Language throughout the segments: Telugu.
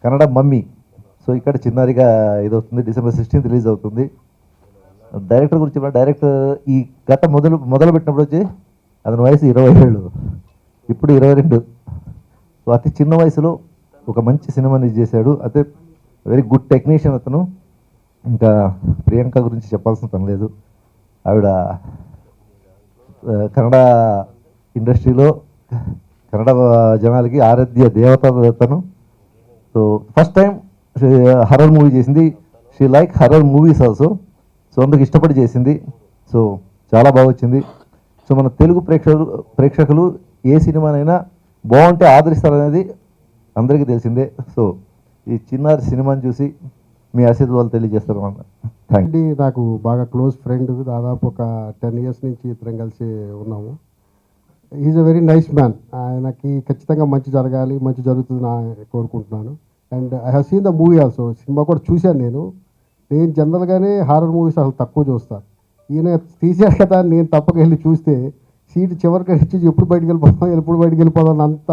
కన్నడ మమ్మీ. సో ఇక్కడ చిన్నారిగా ఇదవుతుంది, December 16th రిలీజ్ అవుతుంది. డైరెక్టర్ గురించి డైరెక్టర్ ఈ గత మొదలు పెట్టినప్పుడు వచ్చి అతని వయసు 20 ఏళ్ళు, ఇప్పుడు 22. సో అతి చిన్న వయసులో ఒక మంచి సినిమాని చేశాడు. అదే వెరీ గుడ్ టెక్నీషియన్ అతను. ఇంకా ప్రియాంక గురించి చెప్పాల్సిన పని లేదు. ఆవిడ కన్నడ ఇండస్ట్రీలో కన్నడ జనాలకి ఆరాధ్య దేవత తను. So first time horror movie చేసింది. She like horror movies also. So అందుకు ఇష్టపడి చేసింది. సో చాలా బాగా వచ్చింది. సో మన తెలుగు ప్రేక్షకులు ఏ సినిమానైనా బాగుంటే ఆదరిస్తారనేది అందరికీ తెలిసిందే. సో ఈ చిన్నారి సినిమాని చూసి మీ ఆశీర్వాదాలు తెలియజేస్తారు అన్న. Thank you. నాకు బాగా క్లోజ్ ఫ్రెండ్, దాదాపు ఒక 10 years నుంచి ఇద్దరం కలిసి ఉన్నాము. Is a very nice man. ఆయనకి ఖచ్చితంగా మంచి జరగాలి, మంచి జరుగుతుంది కోరుకుంటున్నాను. And I have seen the movie also. Cinema కూడా చూశాను నేను జనరల్గానే హారర్ మూవీస్ అసలు తక్కువ చూస్తాను. ఈయన తీసారు కదా, నేను తప్పక వెళ్ళి చూస్తే సీట్ చివరికి ఇచ్చి ఎప్పుడు బయటికి వెళ్ళిపోదాం అంత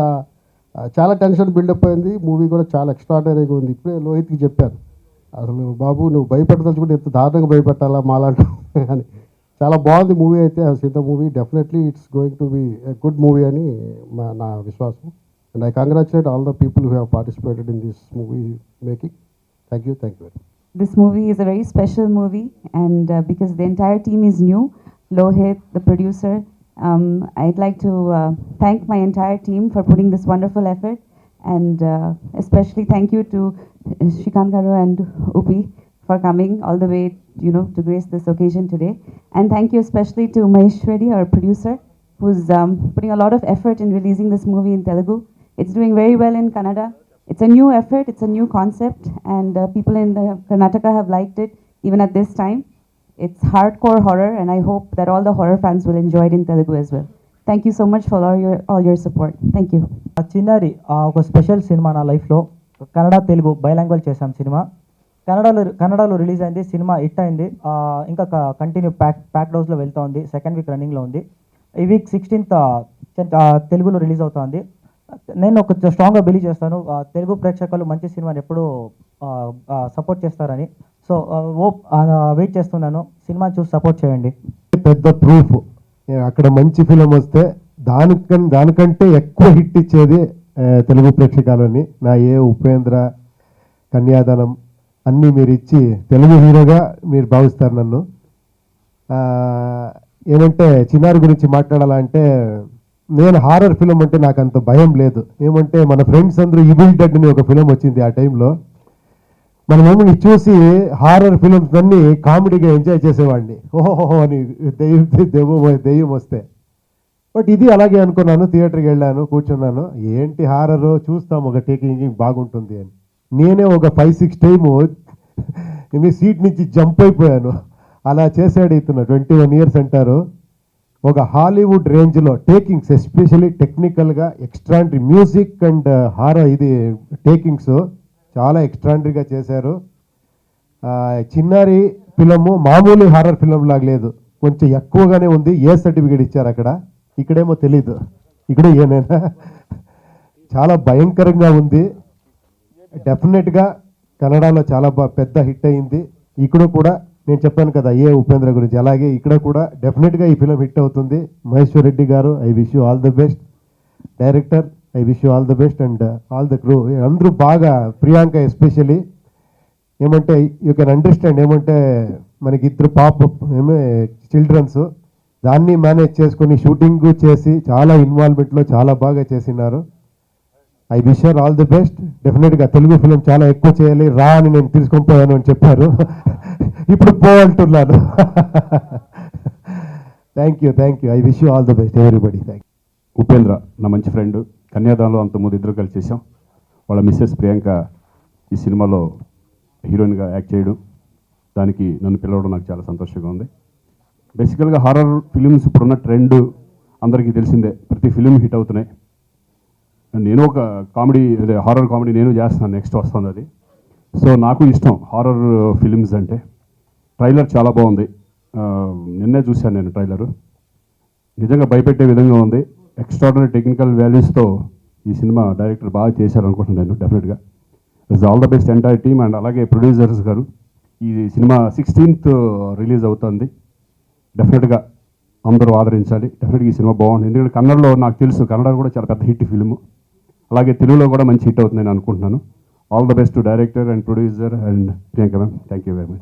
చాలా టెన్షన్ బిల్డప్ అయింది. మూవీ కూడా చాలా ఎక్స్ట్రాడనరీగా ఉంది. ఇప్పుడే లోహిత్కి చెప్పాను, అసలు బాబు నువ్వు భయపెట్టదలుచుకుంటే ఎంత దారుణంగా భయపెట్టాలా మాలాంటి అని. చాలా బాగుంది మూవీ అయితే. Sita movie definitely it's going to be a good movie అని నా విశ్వాసం. And I congratulate all the people who have participated in this movie making. Thank you very much. This movie is a very special movie, and because the entire team is new, Lohit, the producer, I'd like to thank my entire team for putting this wonderful effort, and especially thank you to Shrikant Garu and Upi for coming all the way, to grace this occasion today. And thank you especially to Mahesh Reddy, our producer, who's putting a lot of effort in releasing this movie in Telugu. It's doing very well in Kannada. It's a new effort, it's a new concept, and people in Karnataka have liked it even at this time. It's hardcore horror, and I hope that all the horror fans will enjoy it in Telugu as well. Thank you so much for all your support. Thank you. చిన్నారి ఒక స్పెషల్ సినిమా నా లైఫ్లో. కన్నడ తెలుగు బైలాంగ్వేజ్ చేశాం సినిమా. కన్నడలో రిలీజ్ అయింది. సినిమా హిట్ అయింది. ఇంకా కంటిన్యూ ప్యాక్ డౌస్లో వెళ్తూ ఉంది. సెకండ్ వీక్ రన్నింగ్లో ఉంది. ఈ వీక్ 16th తెలుగులో రిలీజ్ అవుతుంది. నేను ఒక స్ట్రాంగ్గా బిలీవ్ చేస్తాను, తెలుగు ప్రేక్షకులు మంచి సినిమాని ఎప్పుడూ సపోర్ట్ చేస్తారని. సో వెయిట్ చేస్తున్నాను. సినిమా చూసి సపోర్ట్ చేయండి. పెద్ద ప్రూఫ్, అక్కడ మంచి ఫిలిం వస్తే దానికంటే ఎక్కువ హిట్ ఇచ్చేది తెలుగు ప్రేక్షకాలని. నా ఉపేంద్ర, కన్యాదానం అన్నీ మీరు ఇచ్చి తెలుగు హీరోగా మీరు భావిస్తారు నన్ను. ఏమంటే చిన్నారి గురించి మాట్లాడాలంటే, నేను హారర్ ఫిలిం అంటే నాకు అంత భయం లేదు. ఏమంటే మన ఫ్రెండ్స్ అందరూ ఈవిల్ డెడ్ అని ఒక ఫిలిం వచ్చింది ఆ టైంలో. మనమేమని చూసి హారర్ ఫిలిమ్స్ అన్నీ కామెడీగా ఎంజాయ్ చేసేవాడిని. ఓహోహో అని దెయ్యం వస్తే. బట్ ఇది అలాగే అనుకున్నాను. థియేటర్కి వెళ్ళాను, కూర్చున్నాను. ఏంటి హారర్, చూస్తాం ఒక టేకింగ్ బాగుంటుంది అని. నేనే ఒక 5-6 టైము మీ సీట్ నుంచి జంప్ అయిపోయాను. అలా చేశాడు ఇతను. 21 years అంటారు. ఒక హాలీవుడ్ రేంజ్లో టేకింగ్స్, ఎస్పెషలీ టెక్నికల్గా ఎక్స్ట్రాండరీ మ్యూజిక్ అండ్ హారర్ ఇది టేకింగ్స్ చాలా ఎక్స్ట్రాండరీగా చేశారు. చిన్నారి ఫిలము మామూలు హారర్ ఫిలం లాగా లేదు, కొంచెం ఎక్కువగానే ఉంది. ఏ సర్టిఫికేట్ ఇచ్చారు అక్కడ, ఇక్కడేమో తెలీదు. ఇక్కడ ఏనైనా చాలా భయంకరంగా ఉంది. డెఫినెట్గా కన్నడలో చాలా పెద్ద హిట్ అయింది. ఇక్కడ కూడా నేను చెప్పాను కదా ఉపేంద్ర గురించి, అలాగే ఇక్కడ కూడా డెఫినెట్గా ఈ ఫిలిం హిట్ అవుతుంది. మహేశ్వర్ రెడ్డి గారు, I wish you all the best. Director, I wish you all the best. And all the crew అందరూ బాగా, ప్రియాంక ఎస్పెషలీ. ఏమంటే యూ కెన్ అండర్స్టాండ్, ఏమంటే మనకి ఇద్దరు చిల్డ్రన్స్, దాన్ని మేనేజ్ చేసుకొని షూటింగ్ చేసి చాలా ఇన్వాల్వ్మెంట్లో చాలా బాగా చేసినారు. I wish you all the best. డెఫినెట్గా తెలుగు ఫిలిం చాలా ఎక్కువ చేయాలి రా అని నేను తీసుకొని పోయాను అని చెప్పారు. ఇప్పుడు పోవాలంటున్నాను. Thank you. I wish you all the best everybody. Thank you. Upendra నా మంచి ఫ్రెండ్. కన్యాదానంలో అంతకుముందు ఇద్దరు కలిసి చేసాం. వాళ్ళ మిస్సెస్ ప్రియాంక ఈ సినిమాలో హీరోయిన్గా యాక్ట్ చేయడం, దానికి నన్ను పిలవడం నాకు చాలా సంతోషంగా ఉంది. బేసికల్గా హారర్ ఫిలిమ్స్ ఇప్పుడున్న ట్రెండ్ అందరికీ తెలిసిందే. ప్రతి ఫిలిం హిట్ అవుతున్నాయి. నేను ఒక కామెడీ, అదే హారర్ కామెడీ నేను చేస్తున్నాను, నెక్స్ట్ వస్తుంది అది. సో నాకు ఇష్టం హారర్ ఫిలిమ్స్ అంటే. ట్రైలర్ చాలా బాగుంది. నిన్నే చూశాను నేను ట్రైలరు. నిజంగా భయపెట్టే విధంగా ఉంది. ఎక్స్ట్రాడినరీ టెక్నికల్ వాల్యూస్తో ఈ సినిమా డైరెక్టర్ బాగా చేశారు అనుకుంటున్నాను నేను. డెఫినెట్గా all the best entire team and అలాగే ప్రొడ్యూసర్స్ గారు. ఈ సినిమా 16th రిలీజ్ అవుతుంది. డెఫినెట్గా అందరూ ఆదరించాలి. డెఫినెట్గా ఈ సినిమా బాగుంది. ఎందుకంటే కన్నడలో నాకు తెలుసు, కన్నడ కూడా చాలా పెద్ద హిట్ ఫిల్మ్. అలాగే తెలుగులో కూడా మంచి హిట్ అవుతుంది నేను అనుకుంటున్నాను. All the best to director and producer and Priyanka ma'am. Thank you very much.